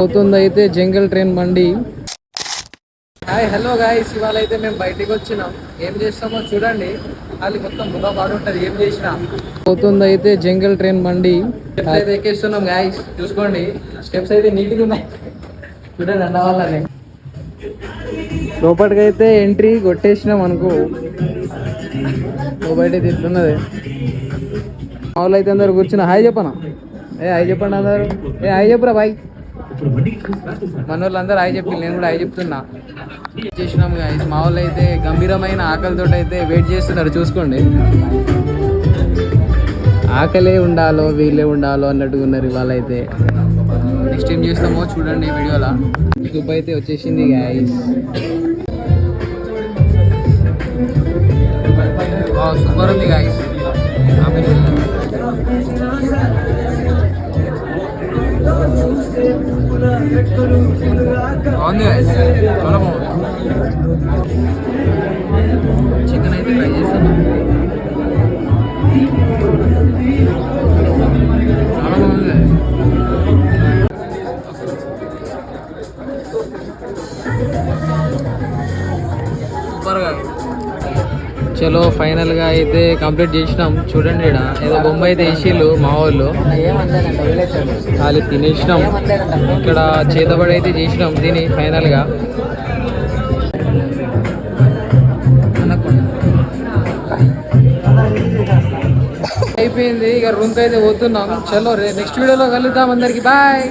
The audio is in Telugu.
అవుతుంది అయితే జంగల్ ట్రైన్ బండి. హాయ్ హలో గాయ్స్, ఇవాళ అయితే మేము బయటికి వచ్చినాం. ఏం చేస్తామో చూడండి. అది మొత్తం బుర్ర పాడుంటది ఏం చేసినా. అవుతుంది అయితే జంగల్ ట్రైన్ బండి. స్టెప్స్ అయితే ఎక్కేస్తున్నాం గాయ్స్, చూసుకోండి. స్టెప్స్ అయితే నీట్గా ఉన్నాయి చూడండి అన్న వాళ్ళని. లోపలికి అయితే ఎంట్రీ కొట్టేసినాం అనుకో. బయట తిట్టున్నది. మా వాళ్ళు అయితే అందరు కూర్చున్నా. హాయ్ చెప్పనా? హాయ్ చెప్పండి అందరు. హాయ్ చెప్పురా బాయ్. మన వాళ్ళు అందరూ హాయ్ చెప్పి, నేను కూడా హాయ్ చెప్తున్నా. చేసినాము గాయ్స్. మా వాళ్ళు అయితే గంభీరమైన ఆకలితో అయితే వెయిట్ చేస్తున్నారు, చూసుకోండి. ఆకలే ఉండాలో వీళ్ళే ఉండాలో అన్నట్టుగా ఉన్నారు ఇవాళ అయితే. నెక్స్ట్ ఏం చేస్తామో చూడండి వీడియోలో. సూప్ అయితే వచ్చేసింది గాయ్స్. సూపర్ ఉంది గాయ్స్. బాగుంది గాయ్స్, చాలా బాగుంది. చికెన్ అయితే ట్రై చేస్తాను. చాలా బాగుంది. సూపర్గా. చలో ఫైనల్గా అయితే కంప్లీట్ చేసినాం. చూడండి, ఇక్కడ ఏదో బొమ్మ అయితే వేసిళ్ళు మా వాళ్ళు. ఖాళీ తినేసినాం. ఇక్కడ చేతబడి అయితే చేసినాం దీని ఫైనల్గా. అయిపోయింది. ఇక రూమ్కి అయితే పోతున్నాం. చలో నెక్స్ట్ వీడియోలో కలుద్దాం. అందరికి బాయ్.